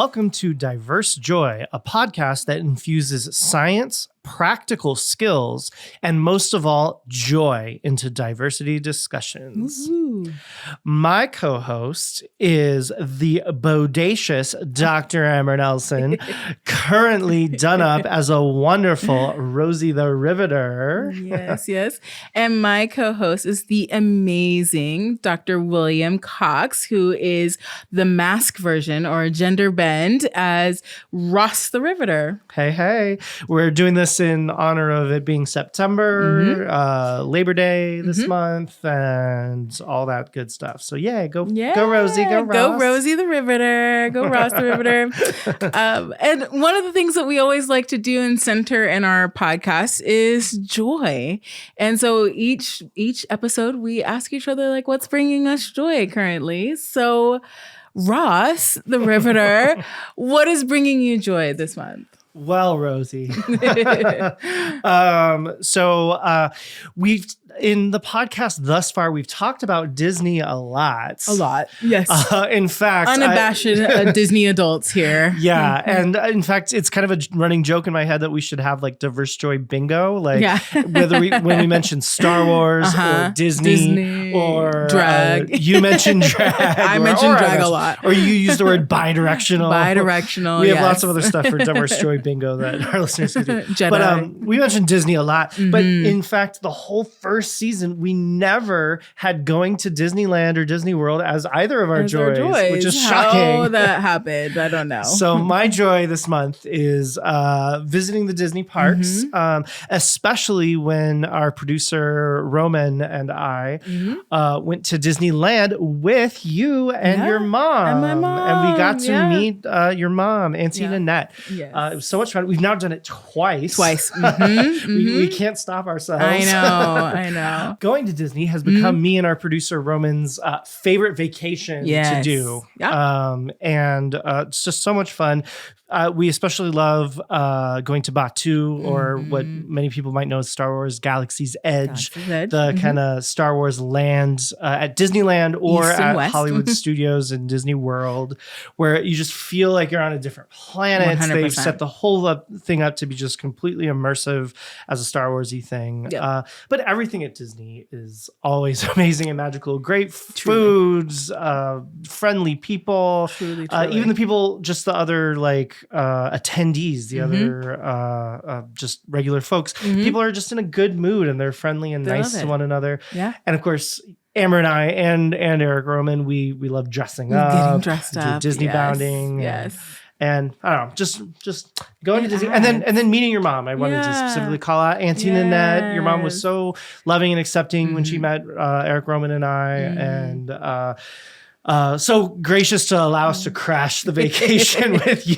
Welcome to Diverse Joy, a podcast that infuses science, practical skills, and most of all, joy into diversity discussions. Woo-hoo. My co-host is the bodacious Dr. Amber Nelson, currently done up as a wonderful Rosie the Riveter. Yes. And my co-host is the amazing Dr. William Cox, who is the mask version or gender bend as Ross the Riveter. Hey. We're doing this in honor of it being September, Labor Day this month, and all that good stuff. So go Rosie, go Ross. Go Rosie the Riveter, go Ross the Riveter. And one of the things that we always like to do and center in our podcast is joy. And so each episode we ask each other, like, what's bringing us joy currently? So Ross the Riveter, what is bringing you joy this month? Well, Rosie. We've in the podcast thus far, we've talked about Disney a lot. Yes. In fact, unabashed Disney adults here. Yeah, and in fact, it's kind of a running joke in my head that we should have like diverse joy bingo, like when we mention Star Wars or Disney or drag. You mentioned drag. I mentioned drag a lot. Or you used the word bidirectional. Bidirectional. We have lots of other stuff for diverse joy bingo that our listeners can do. Jedi. But we mentioned Disney a lot. But in fact, the whole first season, we never had going to Disneyland or Disney World as either of our joys, which is shocking. How that happened, I don't know. So my joy this month is visiting the Disney parks, especially when our producer Roman and I went to Disneyland with you and your mom. And my mom. And we got to meet your mom, Auntie Nanette. Yes. It was so much fun. We've now done it twice. We can't stop ourselves. I know. Going to Disney has become me and our producer Roman's favorite vacation to do. And it's just so much fun. We especially love going to Batuu, or what many people might know as Star Wars Galaxy's Edge, the kind of Star Wars land at Disneyland or at West. Hollywood Studios and Disney World, where you just feel like you're on a different planet. 100%. They've set the whole thing up to be just completely immersive as a Star Wars-y thing. Yep. But everything at Disney is always amazing and magical. Great foods, friendly people, truly. Even the people, just the other attendees, the other just regular folks. People are just in a good mood and they're friendly and nice to one another. Yeah. And of course, Amber and I and Eric Roman, we love dressing up, getting dressed up, Disney bounding. Yes. And I don't know, just going to Disney and then meeting your mom. I wanted to specifically call out Auntie Nanette. Your mom was so loving and accepting when she met Eric Roman and I, and so gracious to allow us to crash the vacation with you.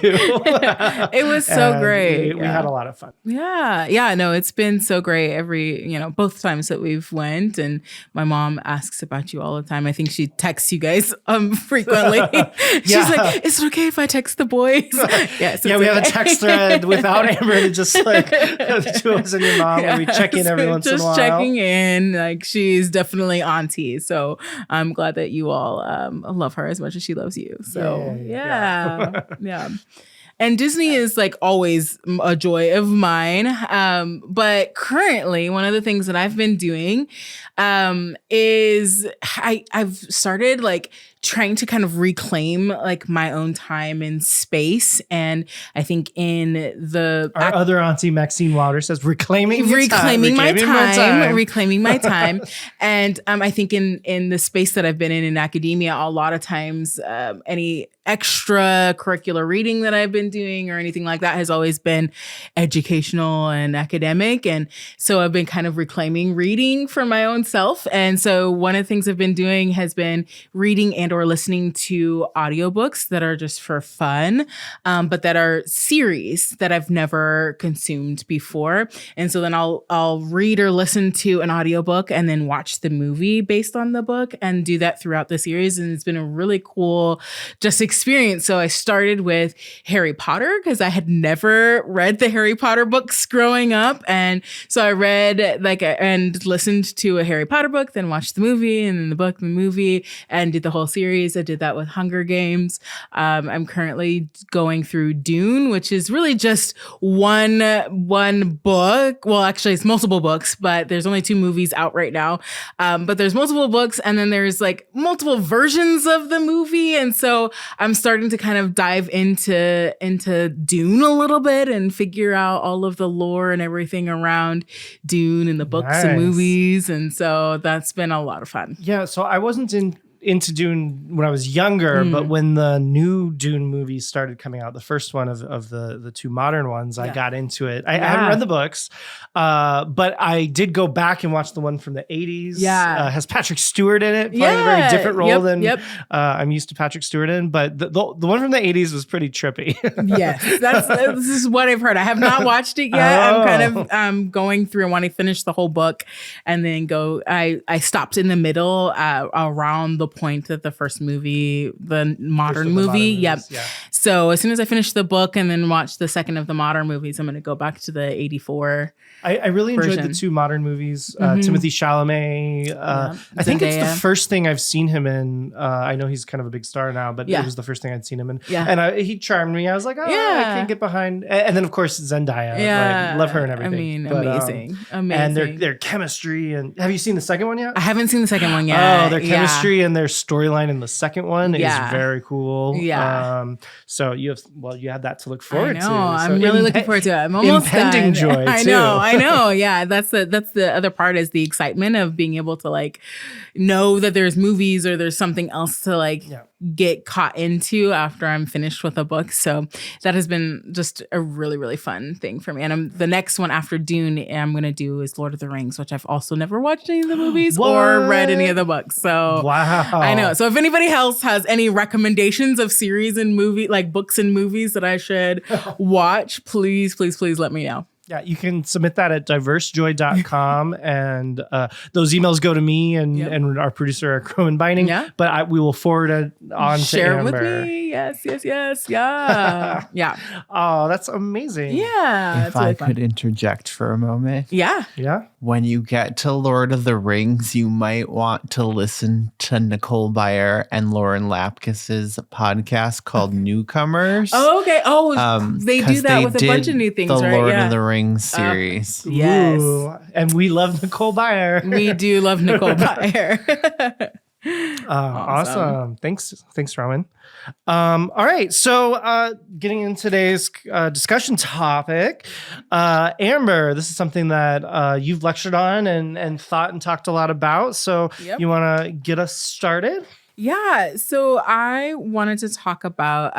It was so great. We had a lot of fun. Yeah. No, it's been so great both times that we've went, and my mom asks about you all the time. I think she texts you guys frequently. She's like, is it okay if I text the boys? Yes. We have a text thread without Amber, and just like the two of us and your mom, and we check in every once in a while. Just checking in. Like, she's definitely auntie. So I'm glad that you all love her as much as she loves you. So yeah. And Disney is like always a joy of mine. But currently, one of the things that I've been doing is I've started like trying to kind of reclaim like my own time and space. And I think in our other auntie Maxine Wilder says reclaiming my time. And I think in the space that I've been in academia, a lot of times any extracurricular reading that I've been doing or anything like that has always been educational and academic. And so I've been kind of reclaiming reading for my own self. And so one of the things I've been doing has been reading and or listening to audiobooks that are just for fun, but that are series that I've never consumed before. And so then I'll read or listen to an audiobook and then watch the movie based on the book and do that throughout the series. And it's been a really cool just experience. So I started with Harry Potter because I had never read the Harry Potter books growing up. And so I read and listened to a Harry Potter book, then watched the movie and then the book, the movie, and did the whole series. I did that with Hunger Games. I'm currently going through Dune, which is really just one book. Well, actually it's multiple books, but there's only 2 movies out right now. But there's multiple books and then there's like multiple versions of the movie. And so I'm starting to kind of dive into Dune a little bit and figure out all of the lore and everything around Dune and the books and movies. And so that's been a lot of fun. Yeah. So I wasn't into Dune when I was younger, but when the new Dune movies started coming out, the first one of the 2 modern ones, I got into it. I hadn't read the books, but I did go back and watch the one from the 80s. Yeah. Has Patrick Stewart in it, playing a very different role than I'm used to Patrick Stewart in, but the one from the 80s was pretty trippy. Yes, this is what I've heard. I have not watched it yet. I'm kind of going through and want to finish the whole book and then go. I stopped in the middle around the point that the first movie, the modern movie. Yeah. So as soon as I finish the book and then watch the second of the modern movies, I'm going to go back to the 84. I really enjoyed the 2 modern movies. Timothée Chalamet. I think it's the first thing I've seen him in. I know he's kind of a big star now, but it was the first thing I'd seen him in. Yeah. And he charmed me. I was like, I can't get behind. And then of course Zendaya. Yeah. Love her and everything. I mean, but, amazing. And their chemistry. And have you seen the second one yet? I haven't seen the second one yet. Oh, their chemistry and their storyline in the second one is very cool. Yeah. So you have that to look forward to. I'm really looking forward to it. I'm almost impending joy too. I know. Yeah. That's the other part, is the excitement of being able to like know that there's movies or there's something else to like get caught into after I'm finished with a book. So that has been just a really, really fun thing for me. And the next one after Dune I'm going to do is Lord of the Rings, which I've also never watched any of the movies or read any of the books. So I know. So if anybody else has any recommendations of series and movie, like books and movies that I should watch, please let me know. Yeah, you can submit that at diversejoy.com and those emails go to me and our producer, Eric Roman Binding. Yeah. But we will forward it on Share to Amber. Share with me. Yes. Yeah. Yeah. Oh, that's amazing. Yeah. If I could interject for a moment. Yeah. Yeah. When you get to Lord of the Rings, you might want to listen to Nicole Byer and Lauren Lapkus's podcast called Newcomers. Oh, okay. Oh, they do that with a bunch of new things, the right? Lord of the Rings series. Yes. Ooh, and we love Nicole Byer. We do love Nicole Byer. Awesome. Thanks, Roman. All right. So getting into today's discussion topic, Amber, this is something that you've lectured on and thought and talked a lot about. So you want to get us started? Yeah, so I wanted to talk about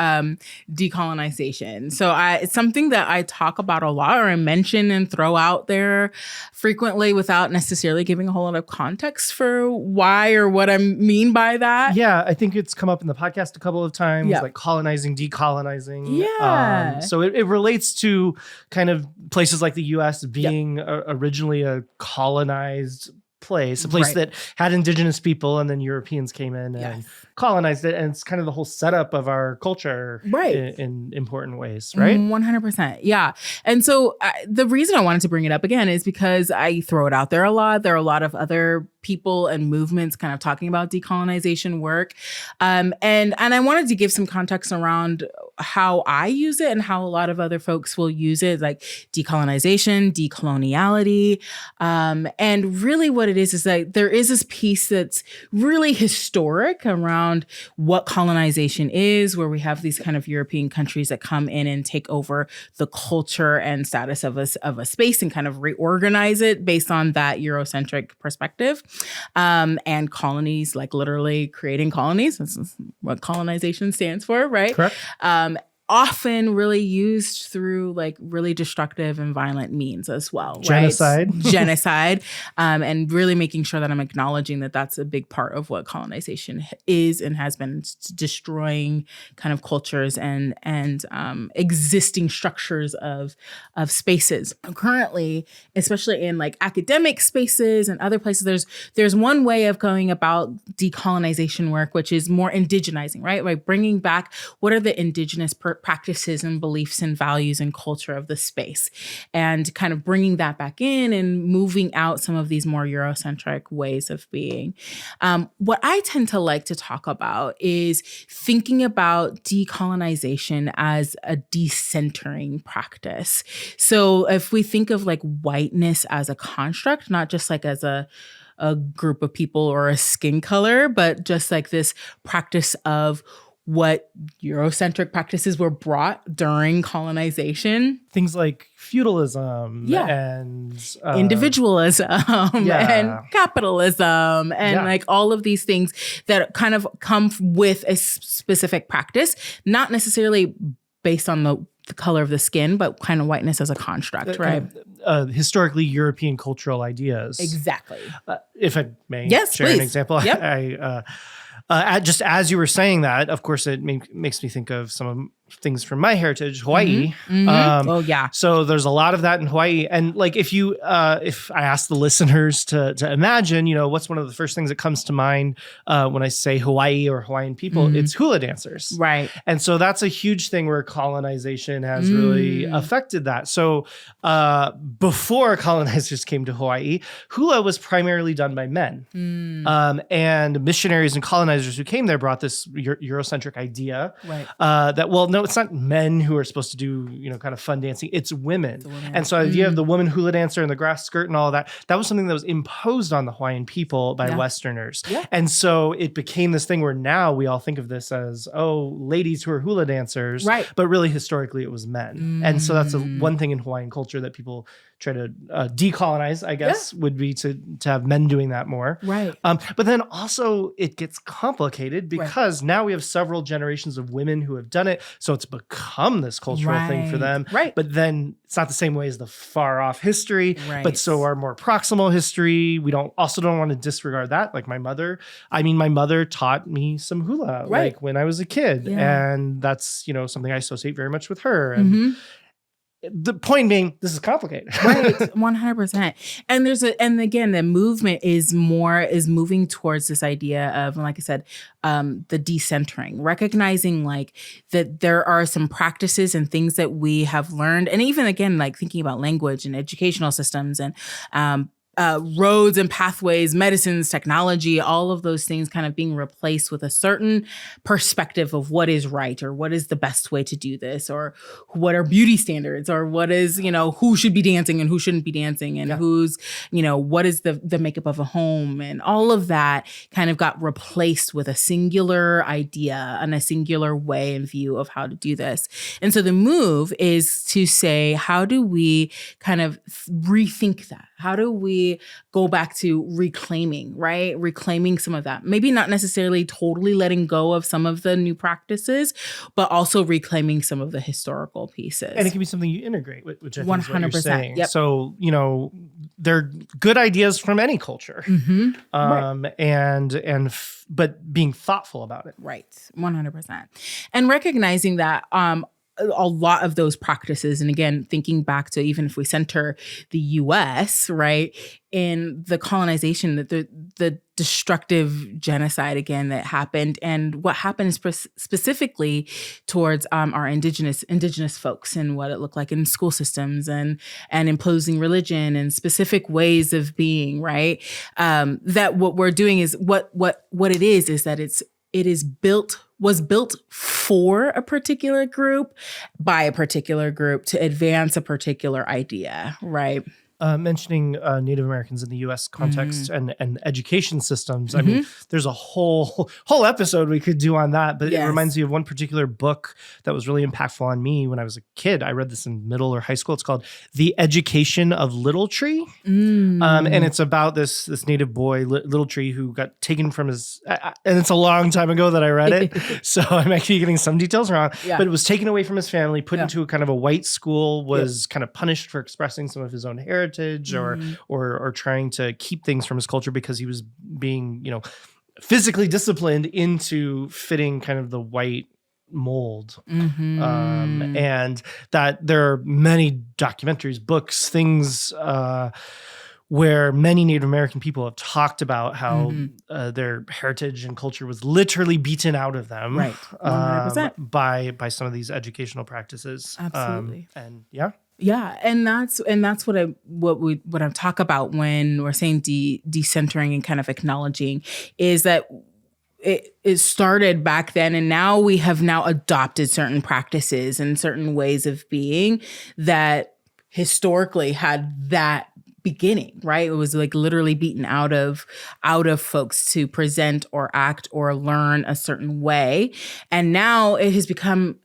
decolonization. So it's something that I talk about a lot, or I mention and throw out there frequently without necessarily giving a whole lot of context for why or what I mean by that. Yeah, I think it's come up in the podcast a couple of times, like colonizing, decolonizing. Yeah. So it relates to kind of places like the U.S. being originally a colonized place, a place that had indigenous people, and then Europeans came in and colonized it, and it's kind of the whole setup of our culture in important ways, right? 100%. Yeah. And so the reason I wanted to bring it up again is because I throw it out there a lot. There are a lot of other people and movements kind of talking about decolonization work. And I wanted to give some context around how I use it and how a lot of other folks will use it, like decolonization, decoloniality. And really what it is that there is this piece that's really historic around what colonization is, where we have these kind of European countries that come in and take over the culture and status of a space and kind of reorganize it based on that Eurocentric perspective. And colonies, like literally creating colonies. This is what colonization stands for, right? Correct. often really used through like really destructive and violent means as well. Genocide. Right? Genocide. And really making sure that I'm acknowledging that that's a big part of what colonization is and has been, destroying kind of cultures and existing structures of spaces. Currently, especially in like academic spaces and other places, there's one way of going about decolonization work, which is more indigenizing, right? Like bringing back what are the indigenous practices and beliefs and values and culture of the space, and kind of bringing that back in and moving out some of these more Eurocentric ways of being. What I tend to like to talk about is thinking about decolonization as a decentering practice. So if we think of like whiteness as a construct, not just like as a group of people or a skin color, but just like this practice of what Eurocentric practices were brought during colonization. Things like feudalism and individualism and capitalism and like all of these things that kind of come with a specific practice, not necessarily based on the color of the skin, but kind of whiteness as a construct, right? Historically European cultural ideas. Exactly. If I may share please. an example. Yep. Just as you were saying that, of course, it makes me think of some things from my heritage, Hawaii. So there's a lot of that in Hawaii. And like, if I ask the listeners to imagine, what's one of the first things that comes to mind when I say Hawaii or Hawaiian people, it's hula dancers. Right. And so that's a huge thing where colonization has really affected that. So before colonizers came to Hawaii, hula was primarily done by men. And missionaries and colonizers who came there brought this Eurocentric idea that, well, no, it's not men who are supposed to do, kind of fun dancing. It's women. And so the idea of the woman hula dancer and the grass skirt and all of that, that was something that was imposed on the Hawaiian people by Westerners. Yeah. And so it became this thing where now we all think of this as, ladies who are hula dancers. Right. But really, historically, it was men. And so that's one thing in Hawaiian culture that people try to decolonize, I guess, would be to have men doing that more. Right. But then also it gets complicated because now we have several generations of women who have done it. So it's become this cultural thing for them. Right. But then it's not the same way as the far off history, but so our more proximal history. We don't want to disregard that. Like my mother taught me some hula like when I was a kid. Yeah. And that's, something I associate very much with her. And the point being, this is complicated. Right. 100%. And again, the movement is moving towards this idea of, like I said, the decentering, recognizing like that there are some practices and things that we have learned. And even again, like thinking about language and educational systems and, roads and pathways, medicines, technology, all of those things kind of being replaced with a certain perspective of what is right or what is the best way to do this or what are beauty standards or what is, who should be dancing and who shouldn't be dancing and who's, what is the makeup of a home and all of that kind of got replaced with a singular idea and a singular way and view of how to do this. And so the move is to say, how do we kind of rethink that? How do we go back to reclaiming, right? Reclaiming some of that. Maybe not necessarily totally letting go of some of the new practices, but also reclaiming some of the historical pieces. And it can be something you integrate, which I think 100%. Is what you're saying. Yep. So, they're good ideas from any culture. But being thoughtful about it. Right. 100%. And recognizing that, a lot of those practices, and again, thinking back to even if we center the U.S., right, in the colonization, the destructive genocide again that happened, and what happened specifically towards our indigenous folks and what it looked like in school systems and imposing religion and specific ways of being, right? That what we're doing is what it is that was built for a particular group by a particular group to advance a particular idea, right? mentioning Native Americans in the U.S. context and education systems. I mean, there's a whole episode we could do on that, but it reminds me of one particular book that was really impactful on me when I was a kid. I read this in middle or high school. It's called The Education of Little Tree. And it's about this native boy, Little Tree, who got taken from his, and it's a long time ago that I read it. So I might be getting some details wrong, but it was taken away from his family, put into a kind of a white school, was kind of punished for expressing some of his own heritage or trying to keep things from his culture because he was being, physically disciplined into fitting kind of the white mold. And that there are many documentaries, books, things, where many Native American people have talked about how their heritage and culture was literally beaten out of them, by some of these educational practices. Absolutely. Yeah, and that's what I talk about when we're saying decentering and kind of acknowledging is that it started back then, and now we have now adopted certain practices and certain ways of being that historically had that beginning, right? It was like literally beaten out of folks to present or act or learn a certain way. And now it has become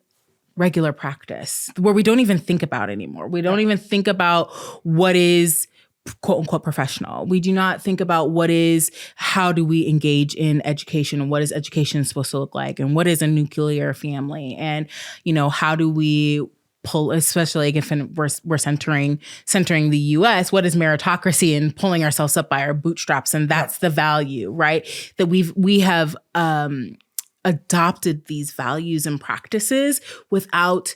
regular practice where we don't even think about it anymore. We don't even think about what is quote unquote professional. We do not think about how do we engage in education and what is education supposed to look like and what is a nuclear family and, how do we pull, especially if we're centering the U.S., what is meritocracy and pulling ourselves up by our bootstraps. And that's the value, right? That we have adopted these values and practices without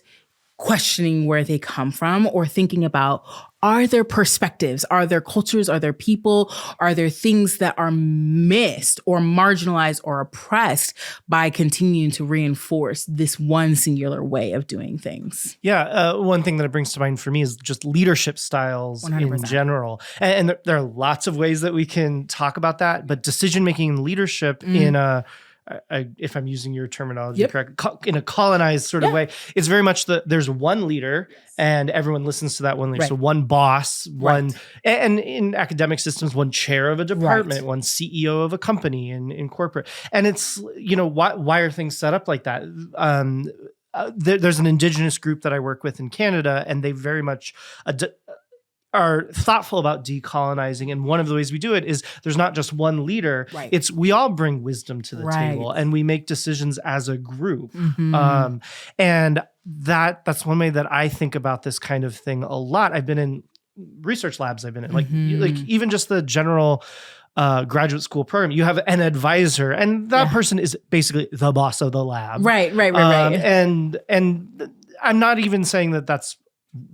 questioning where they come from or thinking about, are there perspectives? Are there cultures? Are there people? Are there things that are missed or marginalized or oppressed by continuing to reinforce this one singular way of doing things? Yeah. One thing that it brings to mind for me is just leadership styles 100%. In general. And there are lots of ways that we can talk about that, but decision-making and leadership in if I'm using your terminology correct, in a colonized sort of way, it's very much there's one leader and everyone listens to that one leader. Right. So one boss, and in academic systems, one chair of a department, one CEO of a company in corporate. And it's, why are things set up like that? There's an indigenous group that I work with in Canada, and they very much are thoughtful about decolonizing. And one of the ways we do it is there's not just one leader. Right. It's we all bring wisdom to the table and we make decisions as a group. And that's one way that I think about this kind of thing a lot. I've been in research labs. I've been in like even just the general graduate school program, you have an advisor and that person is basically the boss of the lab. Right. And I'm not even saying that's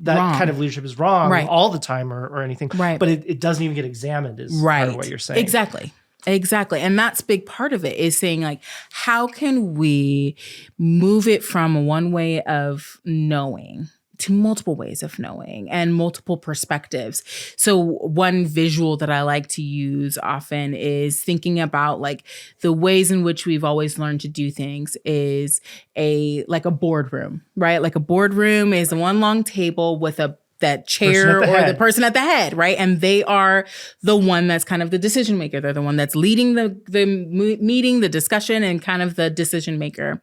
wrong. Kind of leadership is wrong all the time or anything, but it doesn't even get examined is part of what you're saying. Exactly. And that's a big part of it is saying like, how can we move it from one way of knowing to multiple ways of knowing and multiple perspectives. So one visual that I like to use often is thinking about like the ways in which we've always learned to do things is like a boardroom, right? Like a boardroom is one long table with that chair or the person at the head, right? And they are the one that's kind of the decision maker. They're the one that's leading the meeting, the discussion, and kind of the decision maker.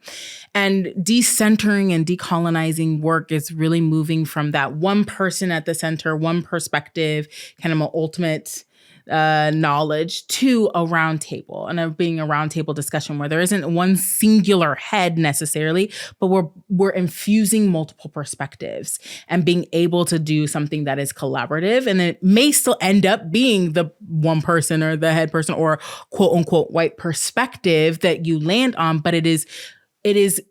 And decentering and decolonizing work is really moving from that one person at the center, one perspective, kind of an ultimate knowledge to a round table and of being a round table discussion where there isn't one singular head necessarily, but we're infusing multiple perspectives and being able to do something that is collaborative. And it may still end up being the one person or the head person or quote unquote white perspective that you land on, but it is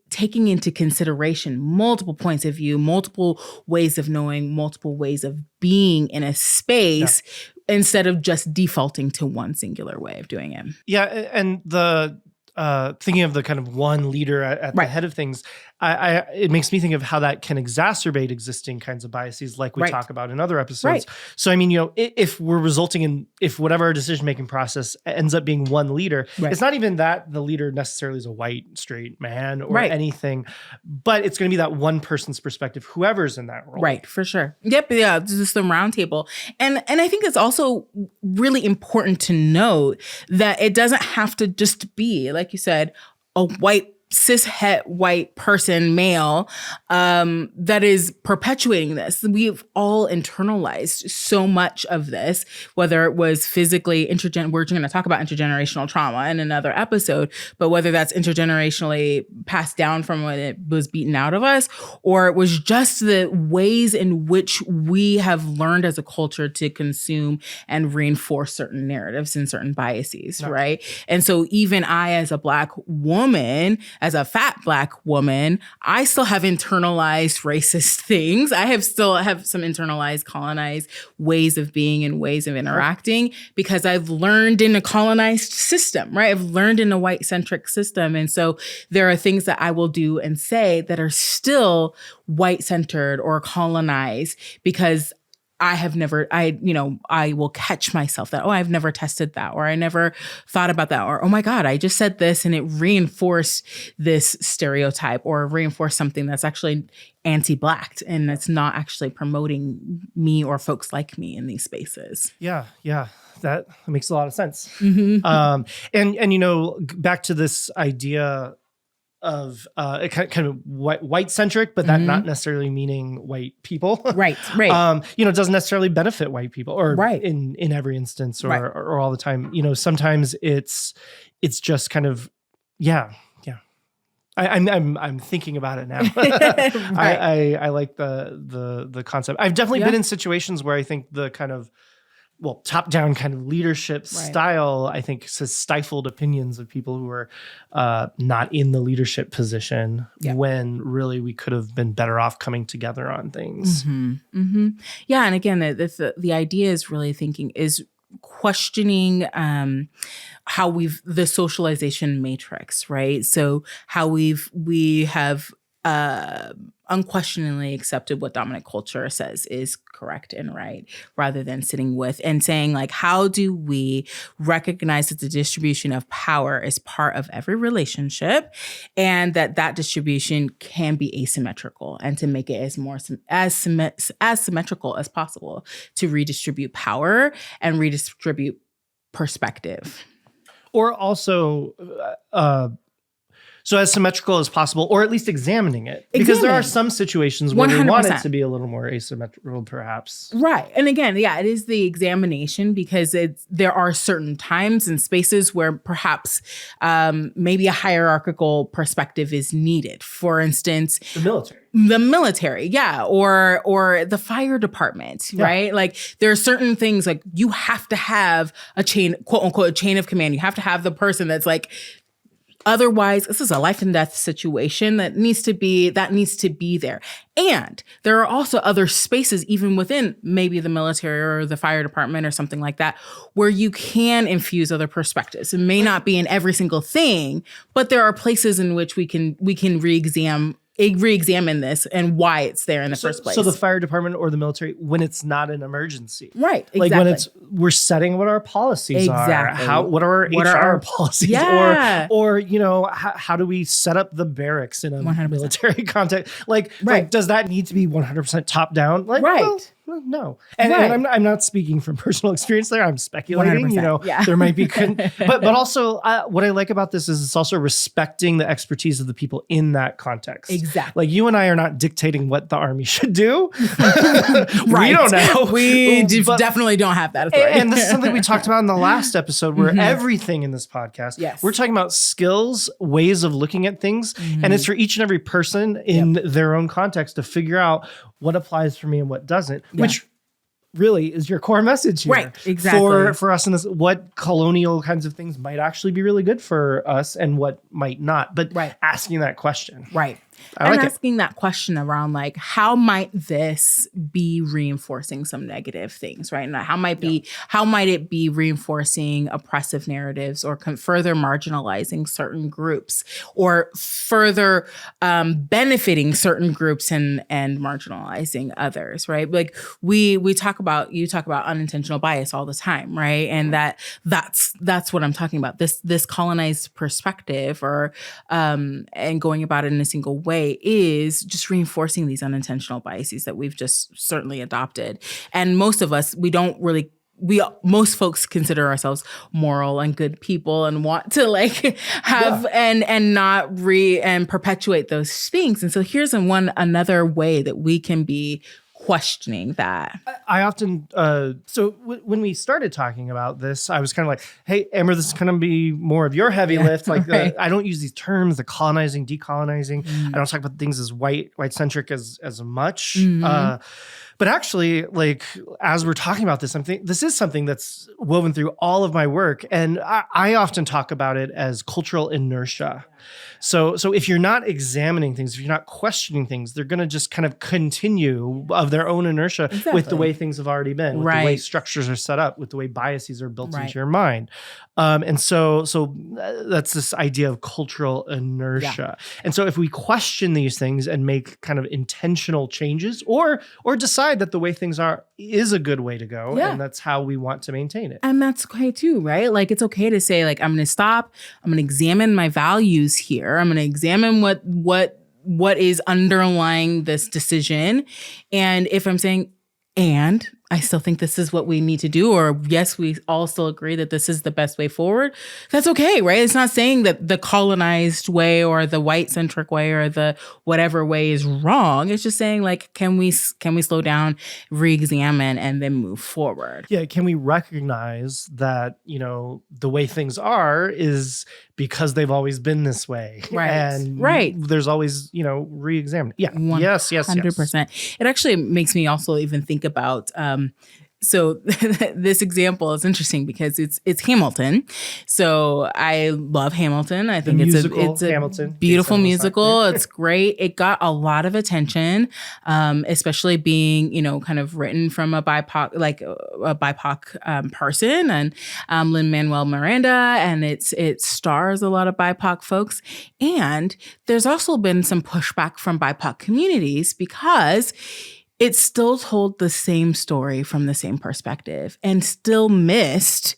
taking into consideration multiple points of view, multiple ways of knowing, multiple ways of being in a space instead of just defaulting to one singular way of doing it. Yeah. And the thinking of the kind of one leader at the head of things, it makes me think of how that can exacerbate existing kinds of biases like we talk about in other episodes. So, I mean, if we're resulting in, if whatever our decision-making process ends up being one leader, it's not even that the leader necessarily is a white, straight man or anything, but it's going to be that one person's perspective, whoever's in that role. Right, for sure. Yep, yeah, this is the round table. And I think it's also really important to note that it doesn't have to just be, like you said, a white cis-het white person, male, that is perpetuating this. We've all internalized so much of this, whether it was physically we're going to talk about intergenerational trauma in another episode, but whether that's intergenerationally passed down from when it was beaten out of us, or it was just the ways in which we have learned as a culture to consume and reinforce certain narratives and certain biases, right? And so even I, as a Black woman, as a fat Black woman, I still have internalized racist things. I still have some internalized colonized ways of being and ways of interacting because I've learned in a colonized system, right? I've learned in a white-centric system. And so there are things that I will do and say that are still white-centered or colonized because I will catch myself that, I've never tested that, or I never thought about that, or, oh my God, I just said this and it reinforced this stereotype or reinforced something that's actually anti-Black and that's not actually promoting me or folks like me in these spaces. Yeah. That makes a lot of sense. Mm-hmm. And back to this idea of kind of white centric, but that not necessarily meaning white people. Right. It doesn't necessarily benefit white people or in every instance or all the time. Sometimes it's just kind of, I'm thinking about it now. I like the concept. I've definitely been in situations where I think the kind of top-down kind of leadership style, I think, has stifled opinions of people who are not in the leadership position when really we could have been better off coming together on things. Mm-hmm. Mm-hmm. Yeah, and again, the idea is really questioning how the socialization matrix, right? So how we have unquestioningly accepted what dominant culture says is correct and right, rather than sitting with and saying, like, how do we recognize that the distribution of power is part of every relationship and that distribution can be asymmetrical, and to make it as symmetrical as possible to redistribute power and redistribute perspective. Or also so as symmetrical as possible, or at least examining it. Because there are some situations where 100%. We want it to be a little more asymmetrical, perhaps. Right. And again, it is the examination, because there are certain times and spaces where perhaps maybe a hierarchical perspective is needed. For instance, the military, or the fire department, right? Like, there are certain things, like, you have to have a chain, quote unquote, a chain of command. You have to have the person that's like, otherwise, this is a life and death situation that needs to be there. And there are also other spaces, even within maybe the military or the fire department or something like that, where you can infuse other perspectives. It may not be in every single thing, but there are places in which we can re-examine this and why it's there in the first place. So the fire department or the military, when it's not an emergency. Right, exactly. Like when we're setting what our policies are. What are our HR policies? Yeah. Or how do we set up the barracks in a 100%. military context? Like does that need to be 100% top down? Like, well, no. And I'm not speaking from personal experience there. I'm speculating, there might be, but also what I like about this is it's also respecting the expertise of the people in that context. Exactly. Like, you and I are not dictating what the army should do. We don't know. We definitely don't have that authority. And this is something we talked about in the last episode, where everything in this podcast, we're talking about skills, ways of looking at things. And it's for each and every person in their own context to figure out what applies for me and what doesn't, which really is your core message here. Right, exactly. For us in this, what colonial kinds of things might actually be really good for us and what might not, but asking that question. Right. And asking that question around like, how might this be reinforcing some negative things, right? And how might it be reinforcing oppressive narratives or further marginalizing certain groups or further benefiting certain groups and marginalizing others, right? Like you talk about unintentional bias all the time, right? And that's what I'm talking about. This colonized perspective or and going about it in a single way is just reinforcing these unintentional biases that we've just certainly adopted. And most of us, most folks consider ourselves moral and good people and want to like have and not perpetuate those things. And so here's another way that we can be questioning that. I often, when we started talking about this, I was kind of like, hey, Amber, this is going to be more of your heavy lift. Like I don't use these terms, the colonizing, decolonizing. I don't talk about things as white-centric as much. But actually, like, as we're talking about this, this is something that's woven through all of my work. And I often talk about it as cultural inertia. So if you're not examining things, if you're not questioning things, they're going to just kind of continue of their own inertia with the way things have already been, with the way structures are set up, with the way biases are built into your mind. And so that's this idea of cultural inertia. And so if we question these things and make kind of intentional changes or decide that the way things are is a good way to go, and that's how we want to maintain it. And that's okay too, right? Like it's okay to say like, I'm going to stop, I'm going to examine my values here. I'm going to examine what is underlying this decision. And if I'm saying, and I still think this is what we need to do, or yes, we all still agree that this is the best way forward, that's okay, right? It's not saying that the colonized way or the white-centric way or the whatever way is wrong. It's just saying like, can we slow down, re-examine, and then move forward? Yeah, can we recognize that, the way things are is because they've always been this way. Right. And there's always, re-examine. Yeah. 100%. Yes. It actually makes me also even think about so this example is interesting because it's Hamilton. So I love Hamilton. I think it's a Hamilton, beautiful musical. It's great. It got a lot of attention, especially being, kind of written from a BIPOC, person, and Lin-Manuel Miranda, and it stars a lot of BIPOC folks. And there's also been some pushback from BIPOC communities because it still told the same story from the same perspective and still missed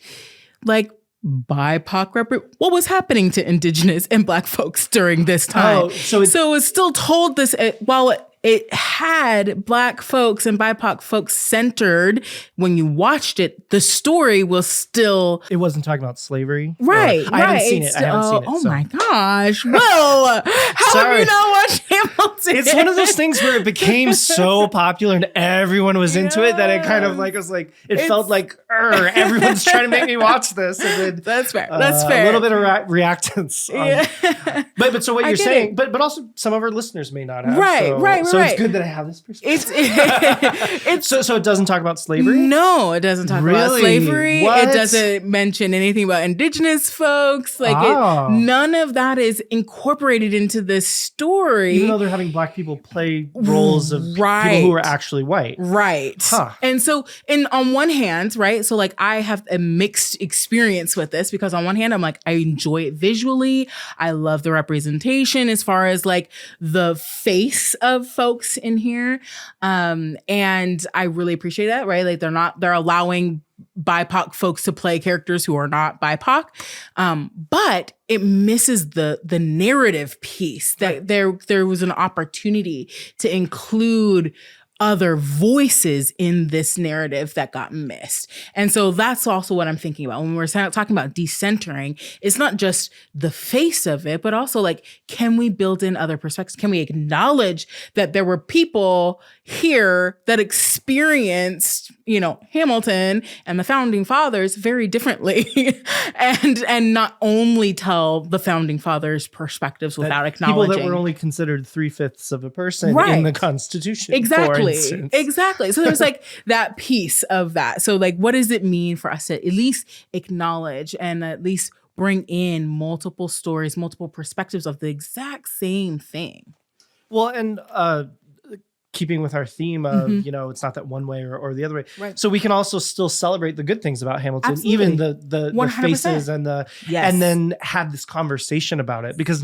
like BIPOC what was happening to Indigenous and Black folks during this time. So it still told this while it had Black folks and BIPOC folks centered. When you watched it, the story was still... It wasn't talking about slavery? Right. I haven't seen it. Oh my gosh. Well, how have you not watched Hamilton? It's one of those things where it became so popular and everyone was into it that it kind of like was like, it felt like, everyone's trying to make me watch this. And then, that's fair. That's fair. A little bit of reactance. But so what you're saying, but also some of our listeners may not have. Right. So it's good that I have this perspective. So it doesn't talk about slavery? No, it doesn't talk about slavery. What? It doesn't mention anything about Indigenous folks. Like none of that is incorporated into this story. Even though they're having Black people play roles of people who are actually white. Right. Huh. And so on one hand, right, so like I have a mixed experience with this because on one hand, I'm like, I enjoy it visually. I love the representation as far as like the face of folks in here. And I really appreciate that, right? Like they're allowing BIPOC folks to play characters who are not BIPOC. But it misses the narrative piece that there was an opportunity to include other voices in this narrative that got missed. And so that's also what I'm thinking about when we're talking about decentering. It's not just the face of it, but also like, can we build in other perspectives? Can we acknowledge that there were people here that experienced, Hamilton and the founding fathers very differently and not only tell the founding fathers' perspectives without acknowledging people that were only considered 3/5 of a person in the Constitution. Exactly. So there's like that piece of that. So like, what does it mean for us to at least acknowledge and at least bring in multiple stories, multiple perspectives of the exact same thing? Well, and keeping with our theme of, it's not that one way or the other way. Right. So we can also still celebrate the good things about Hamilton, Absolutely. even the faces and and then have this conversation about it, because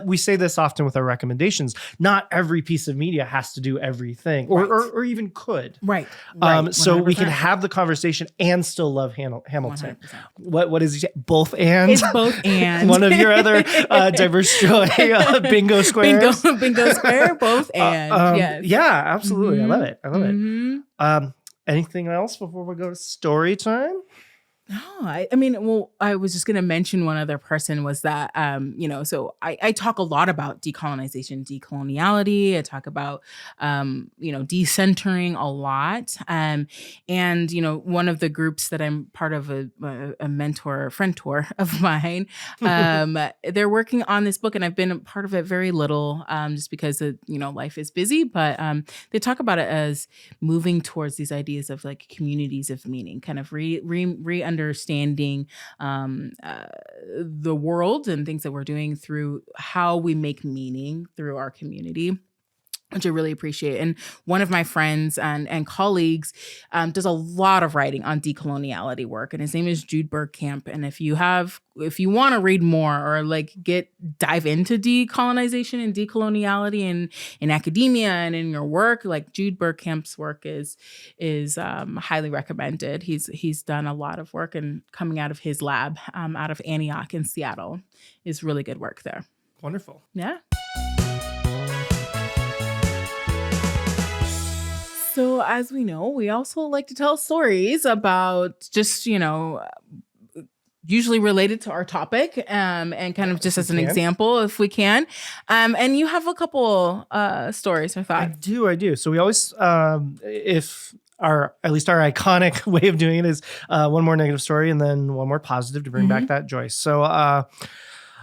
we say this often with our recommendations, not every piece of media has to do everything or even could. Right. So we can have the conversation and still love Hamilton. 100%. What is it? Both and? It's both and. One of your other diverse joy bingo squares. Bingo square, both and. Yes. Yeah, absolutely. I love it. Anything else before we go to story time? No, I was just going to mention one other person was that, so I talk a lot about decolonization, decoloniality. I talk about, decentering a lot. And, one of the groups that I'm part of, a mentor, a friend tour of mine, they're working on this book, and I've been a part of it very little, just because life is busy, but they talk about it as moving towards these ideas of like communities of meaning, kind of understanding the world and things that we're doing through how we make meaning through our community, which I really appreciate. And one of my friends and colleagues does a lot of writing on decoloniality work, and his name is Jude Bergkamp. And if you want to read more or dive into decolonization and decoloniality in academia and in your work, like Jude Bergkamp's work is highly recommended. He's done a lot of work, and coming out of his lab out of Antioch in Seattle is really good work there. Wonderful. Yeah. So as we know, we also like to tell stories about just, usually related to our topic, and kind of just as an example, if we can. And you have a couple stories, I thought. I do. So we always, if at least our iconic way of doing it is one more negative story and then one more positive to bring back that joy. So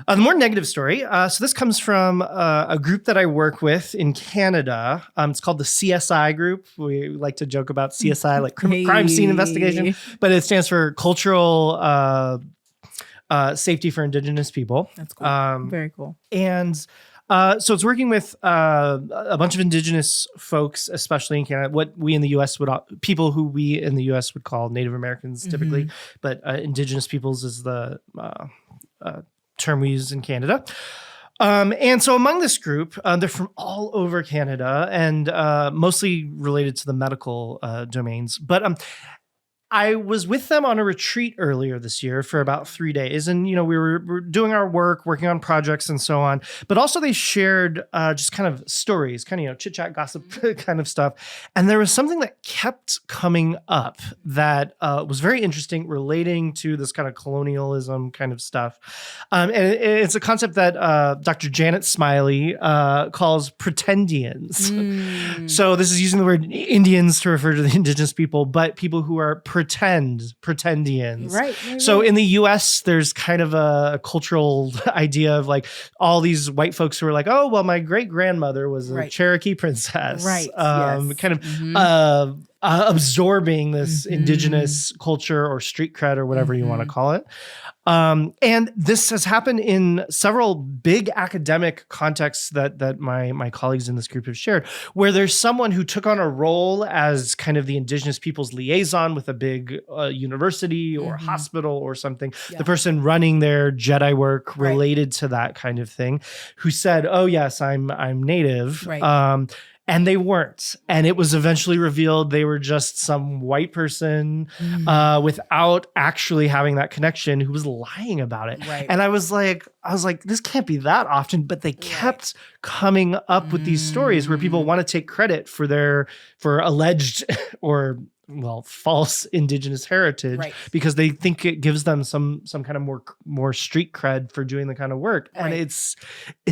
the more negative story. So this comes from a group that I work with in Canada. It's called the CSI group. We like to joke about CSI, like crime scene investigation, but it stands for Cultural Safety for Indigenous People. That's cool. Very cool. And so it's working with a bunch of Indigenous folks, especially in Canada. What we in the U.S. people who we in the U.S. would call Native Americans typically, but Indigenous peoples is the term we use in Canada. And so among this group, they're from all over Canada and mostly related to the medical domains. But I was with them on a retreat earlier this year for about 3 days. And, we were doing our work, working on projects and so on. But also they shared just kind of stories, kind of, chit-chat, gossip kind of stuff. And there was something that kept coming up that was very interesting relating to this kind of colonialism kind of stuff. And it's a concept that Dr. Janet Smiley calls pretendians. So this is using the word Indians to refer to the indigenous people, but people who are pretendians. Right. So in the US, there's kind of a cultural idea of like all these white folks who are like, oh, well, my great grandmother was a Cherokee princess. Right. Kind of absorbing this indigenous culture or street cred or whatever you want to call it. And this has happened in several big academic contexts that my colleagues in this group have shared, where there's someone who took on a role as kind of the indigenous people's liaison with a big university or hospital or something. Yeah. The person running their Jedi work related to that kind of thing, who said, "Oh yes, I'm Native." Right. And they weren't. And it was eventually revealed they were just some white person without actually having that connection who was lying about it. Right. And I was like, this can't be that often. But they kept coming up with these stories where people want to take credit for alleged or false indigenous heritage because they think it gives them some kind of more street cred for doing the kind of work. And it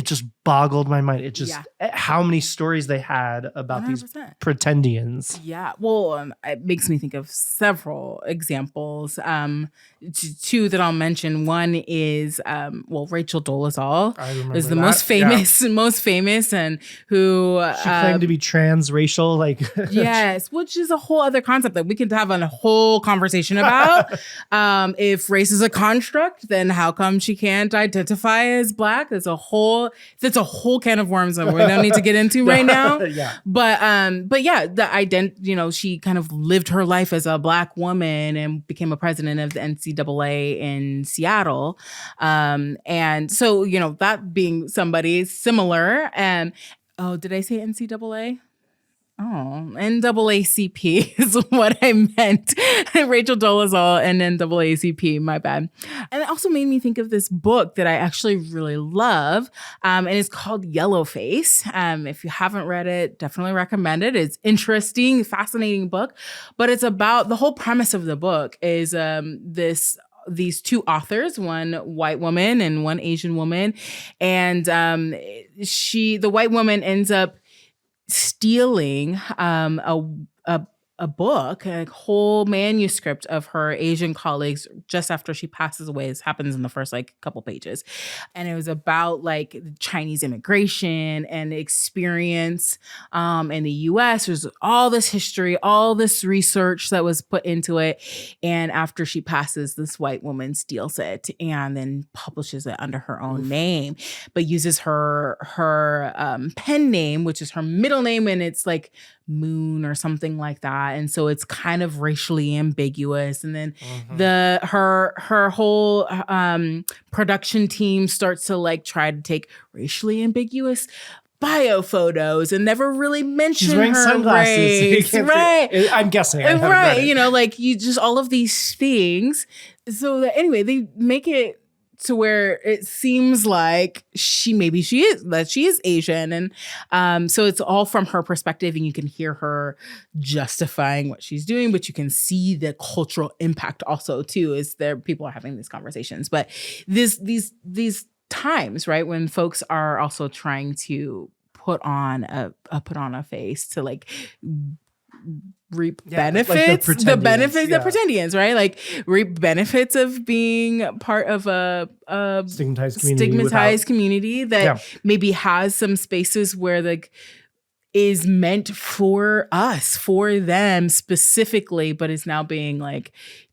just boggled my mind. It just how many stories they had about 100%. These pretendians. Yeah. Well, it makes me think of several examples. Two that I'll mention. One is Rachel Dolezal is the most famous and who she claimed to be transracial, like yes, which is a whole other concept. topic that we could have a whole conversation about. If race is a construct, then how come she can't identify as Black? That's a whole can of worms that we don't need to get into right now. But yeah, she kind of lived her life as a Black woman and became a president of the NCAA in Seattle. And so, that being somebody similar. Oh, did I say NCAA? Oh, NAACP is what I meant. Rachel Dolezal and NAACP, my bad. And it also made me think of this book that I actually really love. And it's called Yellowface. If you haven't read it, definitely recommend it. It's interesting, fascinating book. But it's about, the whole premise of the book is these two authors, one white woman and one Asian woman. And the white woman ends up stealing a book, a whole manuscript of her Asian colleagues just after she passes away. This happens in the first couple pages. And it was about Chinese immigration and experience in the US. There's all this history, all this research that was put into it. And after she passes, this white woman steals it and then publishes it under her own name, but uses her pen name, which is her middle name, and it's Moon or something like that. And so it's kind of racially ambiguous. And then her whole production team starts to try to take racially ambiguous bio photos and never really mention She's wearing her sunglasses. race. Right. I'm guessing. Right. You just all of these things. So anyway, they make it to where it seems like she is Asian. And so it's all from her perspective, and you can hear her justifying what she's doing, but you can see the cultural impact also too, is there people are having these conversations. But these times, right, when folks are also trying to put on a face to reap benefits, the pretendians, right? Reap benefits of being part of a stigmatized community that maybe has some spaces where is meant for us, for them specifically, but is now being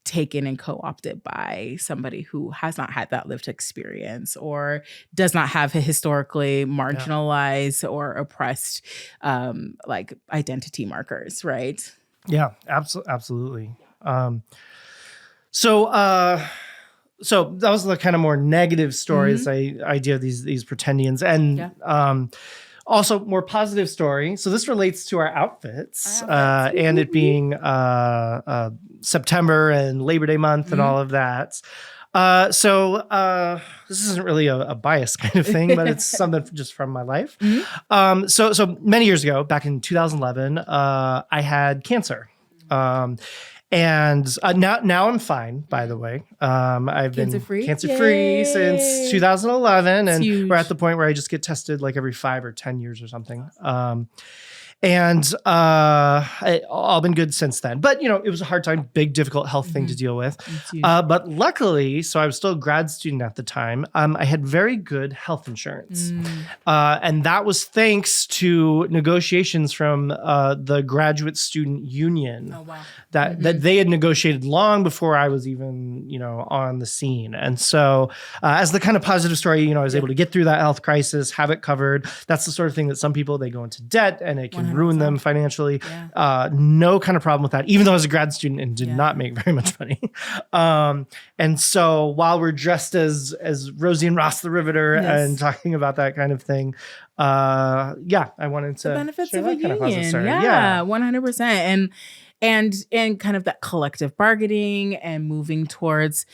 taken and co-opted by somebody who has not had that lived experience or does not have a historically marginalized or oppressed identity markers, right? Yeah, absolutely. So that was the kind of more negative stories idea of these pretendians, and also more positive story. So this relates to our outfits, and it being September and Labor Day month and all of that. So this isn't really a bias kind of thing, but it's something just from my life. So many years ago, back in 2011, I had cancer. And now I'm fine, by the way. I've been cancer-free since 2011, and huge. We're at the point where I just get tested every 5 or 10 years or something. And all been good since then. But, it was a hard time, big, difficult health thing to deal with. But luckily, so I was still a grad student at the time, I had very good health insurance. And that was thanks to negotiations from the graduate student union that they had negotiated long before I was even, on the scene. And so as the kind of positive story, I was able to get through that health crisis, have it covered. That's the sort of thing that some people, they go into debt and it can ruin them financially. No kind of problem with that, even though I was a grad student and did not make very much money. And so while we're dressed as Rosie and Ross the Riveter and talking about that kind of thing, I wanted to the benefits share of that a kind of positive union. story. 100%. And kind of that collective bargaining and moving towards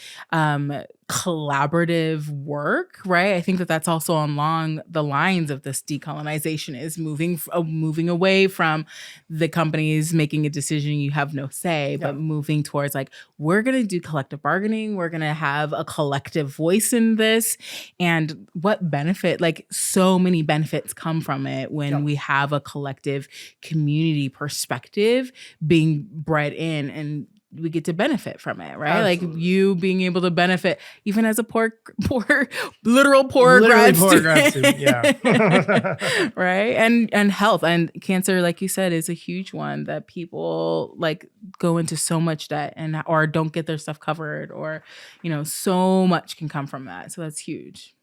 collaborative work, right? I think that's also along the lines of this decolonization is moving away from the companies making a decision you have no say, but moving towards we're going to do collective bargaining. We're going to have a collective voice in this. And what benefit, so many benefits come from it when we have a collective community perspective being bred in. And benefit from it, right? Absolutely. Like you being able to benefit even as a literal grad student. Yeah. Right. And health and cancer, like you said, is a huge one that people like go into so much debt or don't get their stuff covered, or, so much can come from that. So that's huge.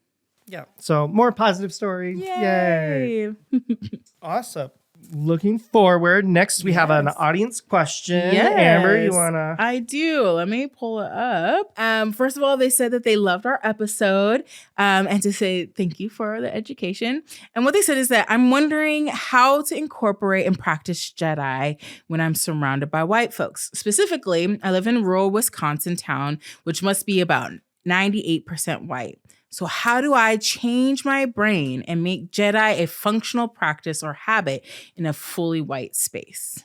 Yeah. So more positive stories. Yay. Awesome. Looking forward. Next, we have an audience question. Yes. Amber, you want to? I do. Let me pull it up. First of all, they said that they loved our episode and to say thank you for the education. And what they said is that I'm wondering how to incorporate and practice Jedi when I'm surrounded by white folks. Specifically, I live in rural Wisconsin town, which must be about 98% white. So how do I change my brain and make Jedi a functional practice or habit in a fully white space?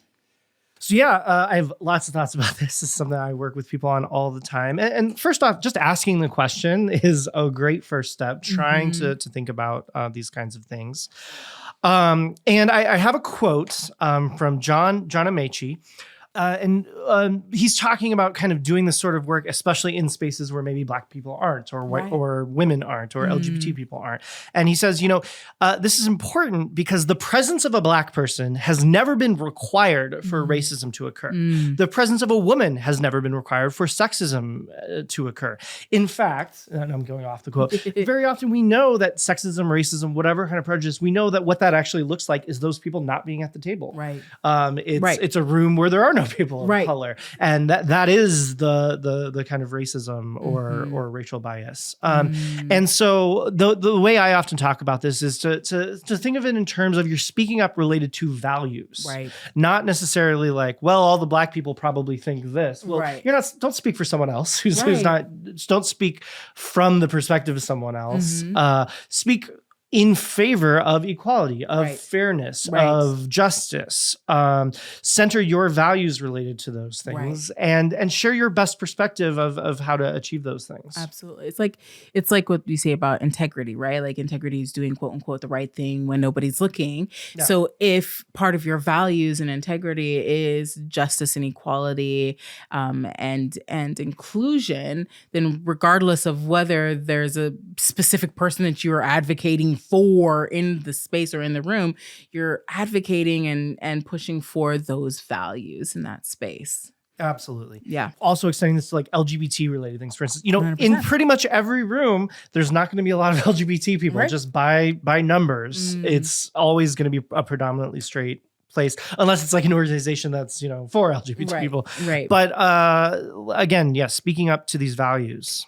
So I have lots of thoughts about this. This is something I work with people on all the time. And first off, just asking the question is a great first step, trying to think about these kinds of things. And I have a quote from John Amaechi. And he's talking about kind of doing this sort of work, especially in spaces where maybe Black people aren't, or white, or women aren't, or LGBT people aren't. And he says, this is important because the presence of a Black person has never been required for racism to occur. The presence of a woman has never been required for sexism to occur. In fact, and I'm going off the quote, very often we know that sexism, racism, whatever kind of prejudice, we know that what that actually looks like is those people not being at the table. Right. It's a room where there are no people of color, and that is the kind of racism or racial bias. And so the way I often talk about this is to think of it in terms of you're speaking up related to values, right? Not necessarily like, well, all the Black people probably think this. Well, don't speak for someone else who's not. Don't speak from the perspective of someone else. Speak in favor of equality, of fairness, of justice. Center your values related to those things, and share your best perspective of how to achieve those things. Absolutely. It's like what you say about integrity, right? Like integrity is doing quote unquote the right thing when nobody's looking. Yeah. So if part of your values and integrity is justice and equality and inclusion, then regardless of whether there's a specific person that you are advocating for in the space or in the room, you're advocating and pushing for those values in that space. Absolutely. Yeah. Also extending this to like LGBT related things. For instance, 100%. In pretty much every room, there's not going to be a lot of LGBT people just by numbers. It's always going to be a predominantly straight place, unless it's like an organization that's, for LGBT people. Right. But again, speaking up to these values.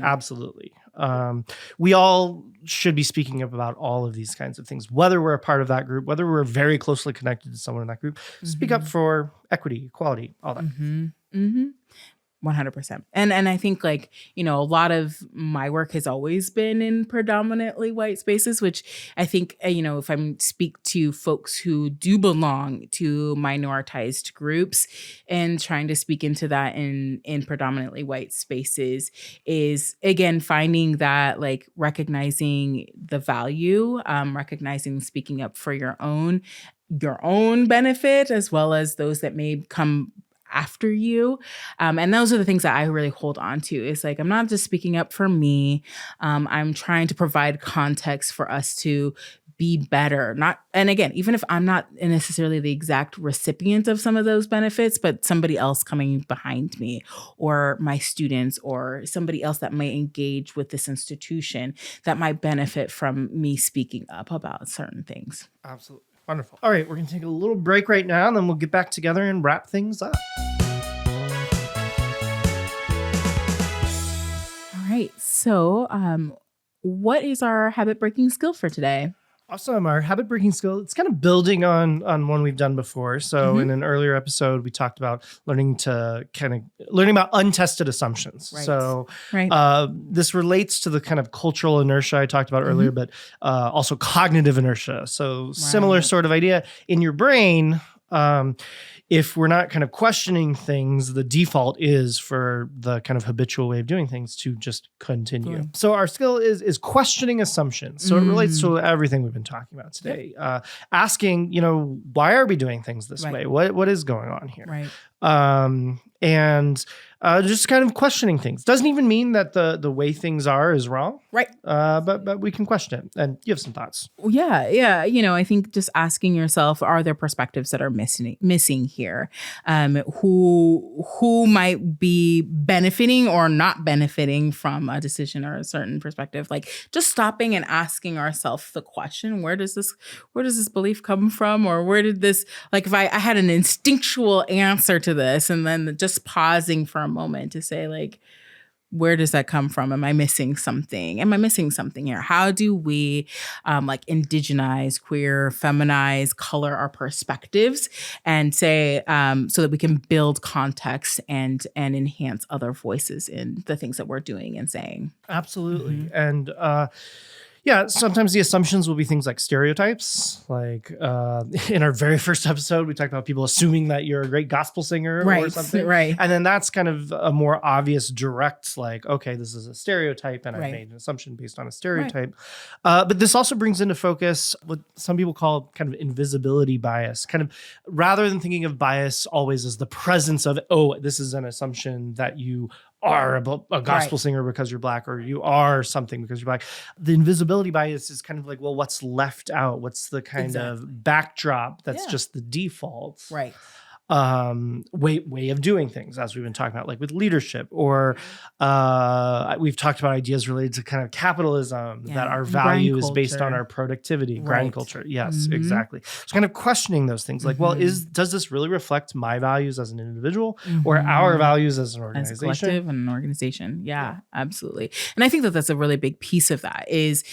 Absolutely. We all should be speaking up about all of these kinds of things, whether we're a part of that group, whether we're very closely connected to someone in that group. Speak up for equity, equality, all that. 100%. And I think a lot of my work has always been in predominantly white spaces, which I think, if I speak to folks who do belong to minoritized groups and trying to speak into that in predominantly white spaces is, again, finding that recognizing the value, recognizing speaking up for your own benefit, as well as those that may come after you. And those are the things that I really hold on to. It's I'm not just speaking up for me. I'm trying to provide context for us to be better. And again, even if I'm not necessarily the exact recipient of some of those benefits, but somebody else coming behind me, or my students, or somebody else that may engage with this institution that might benefit from me speaking up about certain things. Absolutely. Wonderful. All right, we're going to take a little break right now, and then we'll get back together and wrap things up. All right. So, what is our habit-breaking skill for today? Awesome. Our habit-breaking skill, it's kind of building on one we've done before. So in an earlier episode, we talked about learning about untested assumptions. Right. So this relates to the kind of cultural inertia I talked about earlier, but also cognitive inertia. So similar sort of idea in your brain. If we're not kind of questioning things, the default is for the kind of habitual way of doing things to just continue. Cool. So our skill is questioning assumptions. So it relates to everything we've been talking about today. Asking, why are we doing things this way? What is going on here? Right. And just kind of questioning things. Doesn't even mean that the way things are is wrong. Right. But we can question it. And you have some thoughts. Yeah. I think just asking yourself, are there perspectives that are missing here? Who might be benefiting or not benefiting from a decision or a certain perspective? Like just stopping and asking ourselves the question, where does this belief come from? Or where did this, like if I had an instinctual answer to this, and then just pausing for a moment to say like, where does that come from? Am I missing something? Here? How do we indigenize, queer, feminize, color our perspectives and say, so that we can build context and enhance other voices in the things that we're doing and saying? Absolutely. And sometimes the assumptions will be things like stereotypes. Like in our very first episode, we talked about people assuming that you're a great gospel singer or something. Right. And then that's kind of a more obvious, direct, like, okay, this is a stereotype and I've made an assumption based on a stereotype. But this also brings into focus what some people call kind of invisibility bias. Kind of rather than thinking of bias always as the presence of, oh, this is an assumption that you are a gospel singer because you're Black, or you are something because you're Black. The invisibility bias is kind of like, well, what's left out? What's the kind of backdrop that's just the default? Right. Way of doing things, as we've been talking about, like with leadership, or we've talked about ideas related to kind of capitalism, that our value is based on our productivity, grind culture. Yes, exactly. So kind of questioning those things, like, well, does this really reflect my values as an individual or our values as an organization? As a collective and an organization. Yeah, absolutely. And I think that that's a really big piece of that is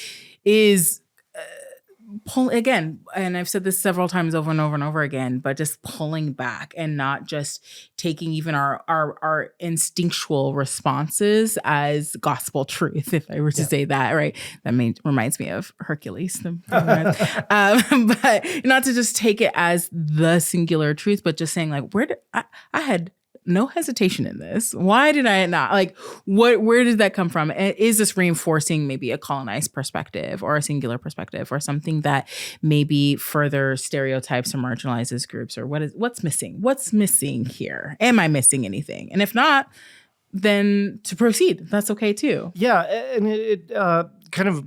pull again, and I've said this several times over and over and over again, but just pulling back and not just taking even our instinctual responses as gospel truth, if I were to say that, right? That reminds me of Hercules. But not to just take it as the singular truth, but just saying like, I had no hesitation in this. Why did I not? Like, where did that come from? And is this reinforcing maybe a colonized perspective or a singular perspective or something that maybe further stereotypes or marginalizes groups? Or what's missing? What's missing here? Am I missing anything? And if not, then to proceed. That's okay too. Yeah. And it kind of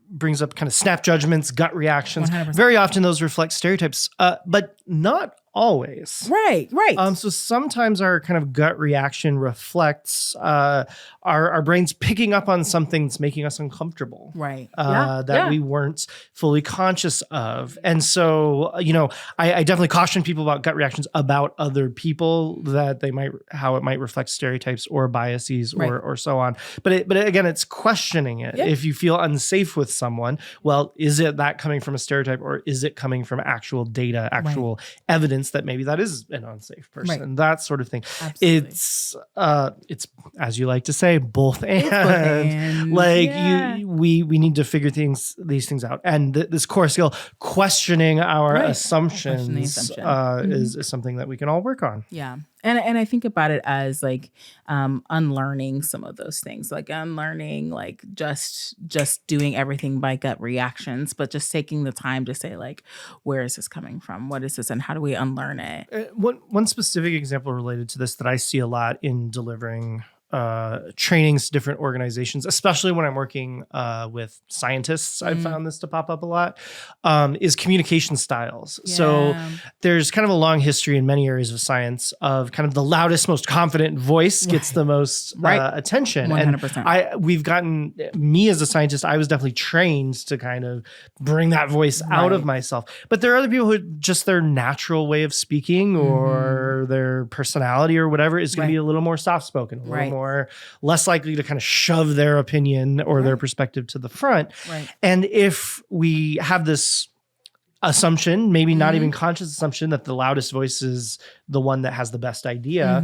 brings up kind of snap judgments, gut reactions. 100%. Very often those reflect stereotypes, but not always. Right. So sometimes our kind of gut reaction reflects our brains picking up on something that's making us uncomfortable. Right. That we weren't fully conscious of. And so, I definitely caution people about gut reactions about other people, that how it might reflect stereotypes or biases or so on. But again, it's questioning it. Yeah. If you feel unsafe with someone, well, is it that coming from a stereotype, or is it coming from actual data, actual evidence that maybe that is an unsafe person, that sort of thing. Absolutely. It's as you like to say, both and. We need to figure these things out. And this core skill, questioning our assumptions, is something that we can all work on. Yeah. And I think about it as like unlearning some of those things, like unlearning like just doing everything by gut reactions, but just taking the time to say like, where is this coming from? What is this, and how do we unlearn it? One specific example related to this that I see a lot in delivering trainings to different organizations, especially when I'm working with scientists, I've found this to pop up a lot, is communication styles. Yeah. So there's kind of a long history in many areas of science of kind of the loudest, most confident voice gets the most attention. 100%. And we've gotten, me as a scientist, I was definitely trained to kind of bring that voice out of myself. But there are other people who just their natural way of speaking or their personality or whatever is going to be a little more soft-spoken, a little more less likely to kind of shove their opinion or their perspective to the front. Right. And if we have this assumption, maybe not even conscious assumption, that the loudest voice is the one that has the best idea,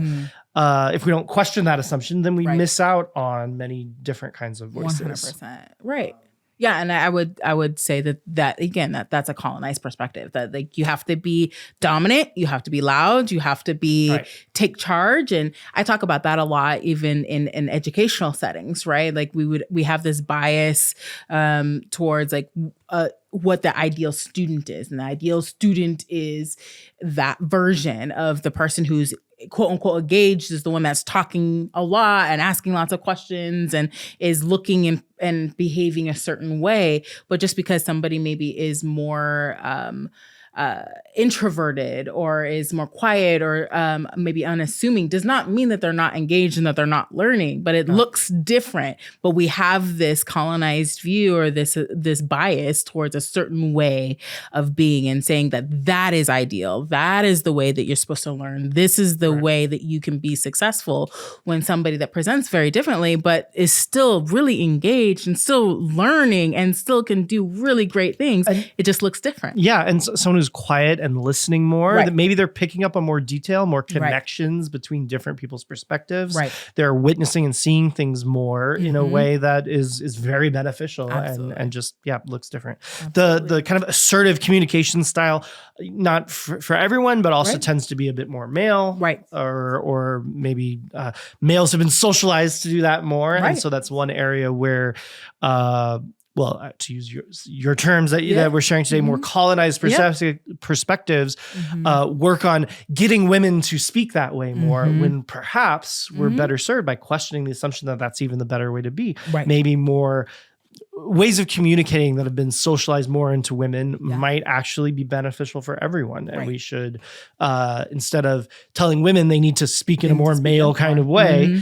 if we don't question that assumption, then we miss out on many different kinds of voices. 100%. Right. Yeah, and I would say that again, that's a colonized perspective, that like you have to be dominant, you have to be loud, you have to be take charge. And I talk about that a lot, even in educational settings, right? Like we have this bias towards like what the ideal student is, and the ideal student is that version of the person who's quote unquote engaged is the one that's talking a lot and asking lots of questions and is looking and behaving a certain way. But just because somebody maybe is more introverted or is more quiet or maybe unassuming does not mean that they're not engaged and that they're not learning, but it looks different. But we have this colonized view or this bias towards a certain way of being and saying that is ideal. That is the way that you're supposed to learn. This is the way that you can be successful, when somebody that presents very differently, but is still really engaged and still learning and still can do really great things. It just looks different. Yeah. And someone who's quiet and listening more, that maybe they're picking up on more detail, more connections between different people's perspectives. Right. They're witnessing and seeing things more in a way that is very beneficial and just, looks different. Absolutely. The kind of assertive communication style, not for everyone, but also tends to be a bit more male. Right. Or maybe males have been socialized to do that more. Right. And so that's one area where, to use your terms that we're sharing today, more colonized perspectives work on getting women to speak that way more, when perhaps we're better served by questioning the assumption that that's even the better way to be. Right. Maybe more ways of communicating that have been socialized more into women might actually be beneficial for everyone. And we should, instead of telling women they need to speak in a more male kind of way,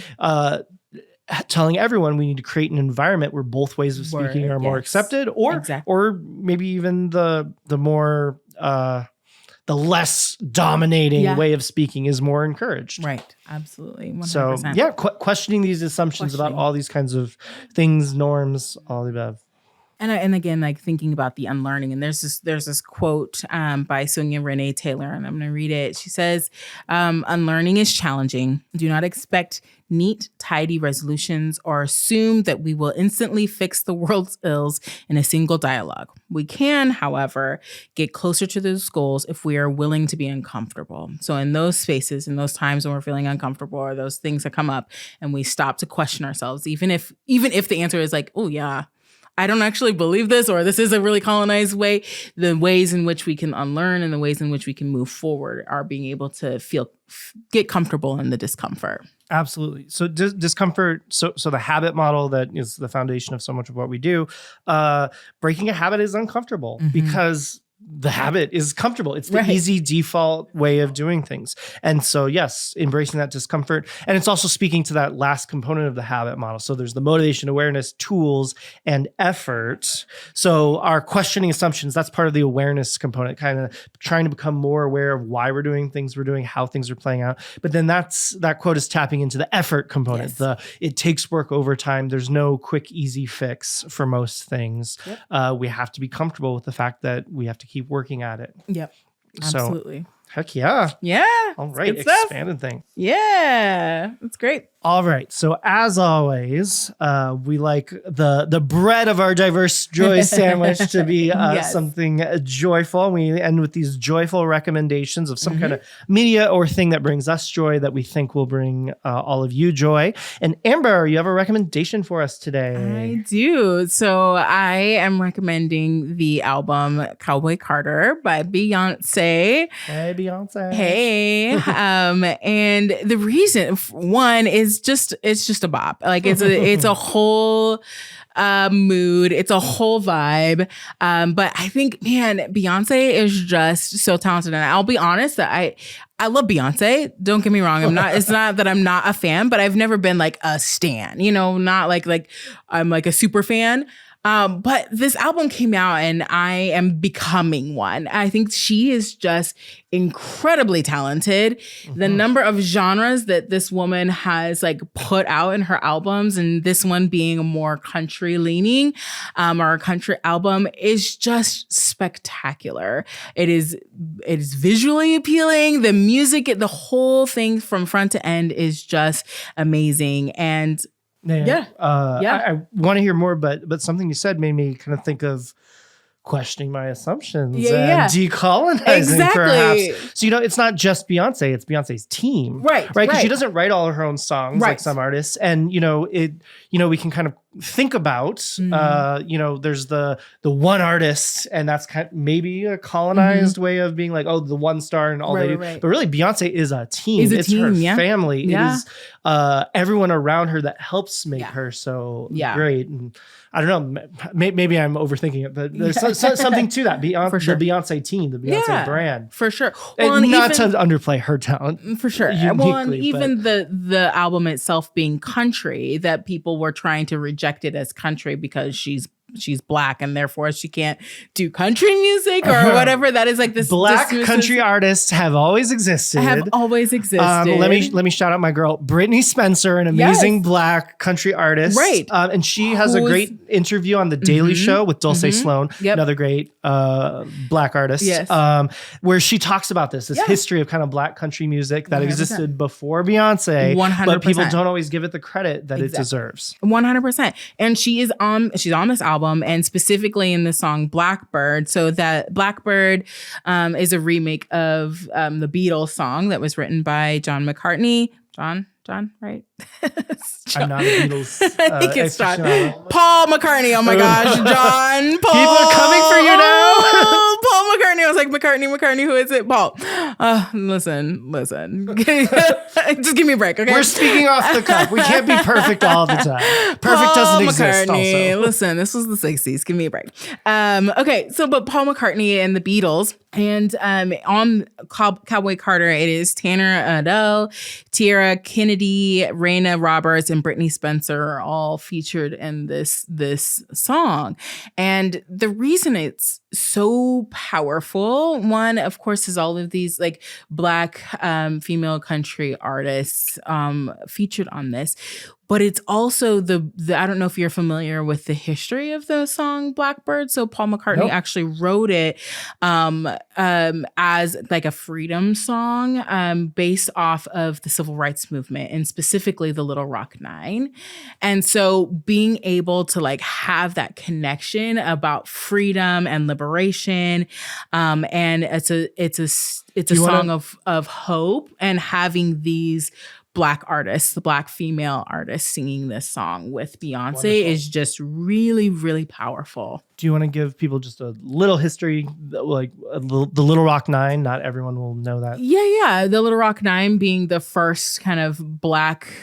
telling everyone we need to create an environment where both ways of speaking are more accepted, or maybe even the more the less dominating way of speaking is more encouraged. Right. Absolutely. 100%. So questioning these assumptions about all these kinds of things, norms, all the above. And again, like thinking about the unlearning, and there's this quote by Sonia Renee Taylor, and I'm going to read it. She says, "Unlearning is challenging. Do not expect neat, tidy resolutions or assume that we will instantly fix the world's ills in a single dialogue. We can, however, get closer to those goals if we are willing to be uncomfortable." So in those spaces, in those times when we're feeling uncomfortable or those things that come up, and we stop to question ourselves, even if the answer is like, "Oh yeah, I don't actually believe this," or "this is a really colonized way," the ways in which we can unlearn and the ways in which we can move forward are being able to get comfortable in the discomfort. Absolutely. So discomfort. So the habit model that is the foundation of so much of what we do. Breaking a habit is uncomfortable because the habit is comfortable. It's the easy default way of doing things. And so, yes, embracing that discomfort. And it's also speaking to that last component of the habit model. So there's the motivation, awareness, tools, and effort. So our questioning assumptions, that's part of the awareness component, kind of trying to become more aware of why we're doing things we're doing, how things are playing out. But then that quote is tapping into the effort component. Yes. It takes work over time. There's no quick, easy fix for most things. Yep. We have to be comfortable with the fact that we have to keep working at it. Yep. Absolutely. Heck yeah. Yeah. All right. Expanded thing. Yeah. That's great. All right. So as always, we like the bread of our diverse joy sandwich to be something joyful. We end with these joyful recommendations of some kind of media or thing that brings us joy that we think will bring all of you joy. And Amber, you have a recommendation for us today. I do. So I am recommending the album Cowboy Carter by Beyoncé. Hey, Beyoncé. Hey. And the reason, one, is it's just a bop. Like it's a whole mood. It's a whole vibe. But I think, man, Beyonce is just so talented. And I'll be honest that I love Beyonce. Don't get me wrong. It's not that I'm not a fan, but I've never been like a stan, not like I'm like a super fan. But this album came out and I am becoming one. I think she is just incredibly talented. The number of genres that this woman has like put out in her albums, and this one being a more country leaning, or a country album, is just spectacular. It is visually appealing. The music, the whole thing from front to end is just amazing. And I want to hear more, but something you said made me kind of think of questioning my assumptions and decolonizing perhaps. So, it's not just Beyonce, it's Beyonce's team. Right. Because she doesn't write all of her own songs like some artists. And, we can kind of think about, there's the one artist, and that's maybe a colonized way of being like, oh, the one star and all they do. Right. But really, Beyonce is a team. It's her family. Yeah. It is everyone around her that helps make her so great. And I don't know, maybe I'm overthinking it, but there's something to that. The Beyonce team, the Beyonce brand. For sure. Well, and not to underplay her talent. For sure. Well, and even the album itself being country, that people were trying to reject it as country because she's Black and therefore she can't do country music or whatever. That is like this. Black country artists have always existed. Let me shout out my girl Brittany Spencer, an amazing Black country artist. Right. And she has a great interview on The Daily Show with Dulce Sloan, another great Black artist. Yes. Where she talks about this history of kind of Black country music that 100%. Existed before Beyonce. 100%. But people don't always give it the credit that it deserves. 100%. And she's on this album. And specifically in the song Blackbird. So that Blackbird is a remake of the Beatles song that was written by John McCartney. John, right? I'm not a Beatles. It's John. Paul McCartney. Oh my gosh, John. Paul. People are coming for you now. Paul McCartney. I was like, McCartney. Who is it? Paul. Listen. Just give me a break, okay? We're speaking off the cuff. We can't be perfect all the time. Perfect Paul doesn't exist. McCartney. Also, listen. This was the '60s. Give me a break. Okay. So, but Paul McCartney and the Beatles. And on Cowboy Carter, it is Tanner Adele, Tierra Kennedy, Raina Roberts, and Brittany Spencer are all featured in this song. And the reason it's so powerful, one, of course, is all of these like Black female country artists featured on this. But it's also the I don't know if you're familiar with the history of the song Blackbird. So Paul McCartney actually wrote it as like a freedom song based off of the civil rights movement and specifically the Little Rock Nine. And so being able to like have that connection about freedom and liberation, and it's a song of hope, and having these Black artists, the Black female artists singing this song with Beyonce is just really, really powerful. Do you want to give people just a little history, like the Little Rock Nine? Not everyone will know that. Yeah. The Little Rock Nine being the first kind of Black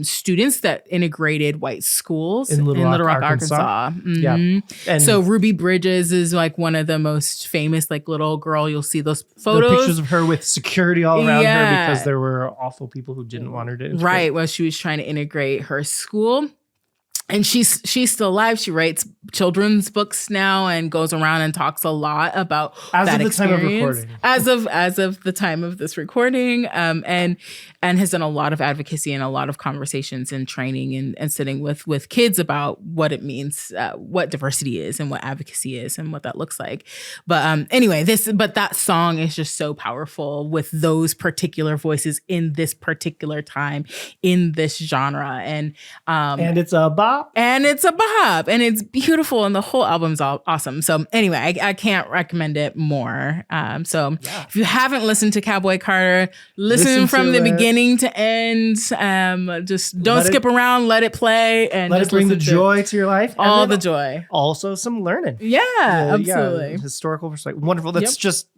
students that integrated white schools in Little Rock, Arkansas. Mm-hmm. Yeah. And so Ruby Bridges is like one of the most famous, like little girl. You'll see those photos. The pictures of her with security all around her because there were awful people who didn't want her to integrate. Right. Well, she was trying to integrate her school. And she's still alive. She writes children's books now and goes around and talks a lot about that experience. As of the time of this recording, and has done a lot of advocacy and a lot of conversations and training and sitting with kids about what it means, what diversity is and what advocacy is and what that looks like. But anyway, that song is just so powerful with those particular voices in this particular time in this genre, and it's a bop. And it's a bop, and it's beautiful, and the whole album's awesome. So anyway, I can't recommend it more. If you haven't listened to Cowboy Carter, listen from the beginning to end. Just don't skip around. Let it play, and let it bring the joy to your life. All the joy. Also, some learning. Yeah, absolutely. Yeah, historical perspective. Wonderful. That's just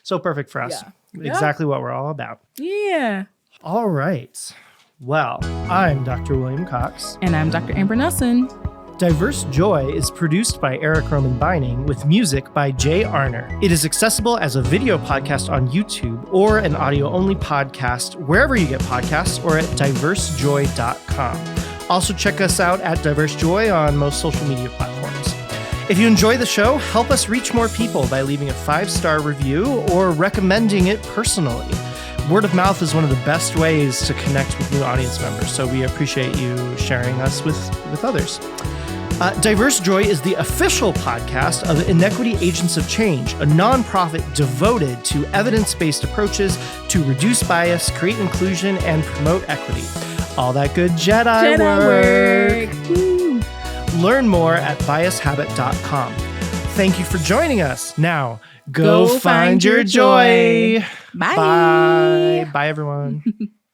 so perfect for us. Yeah. Exactly what we're all about. Yeah. All right. Well, I'm Dr. William Cox. And I'm Dr. Amber Nelson. Diverse Joy is produced by Eric Roman Beining with music by Jay Arner. It is accessible as a video podcast on YouTube or an audio-only podcast wherever you get podcasts or at diversejoy.com. Also check us out at Diverse Joy on most social media platforms. If you enjoy the show, help us reach more people by leaving a 5-star review or recommending it personally. Word of mouth is one of the best ways to connect with new audience members, so we appreciate you sharing us with others. Diverse Joy is the official podcast of Inequity Agents of Change, a nonprofit devoted to evidence-based approaches to reduce bias, create inclusion, and promote equity. All that good Jedi work. Woo. Learn more at biashabit.com. Thank you for joining us. Now, go find your joy. Bye. Bye. Bye, everyone.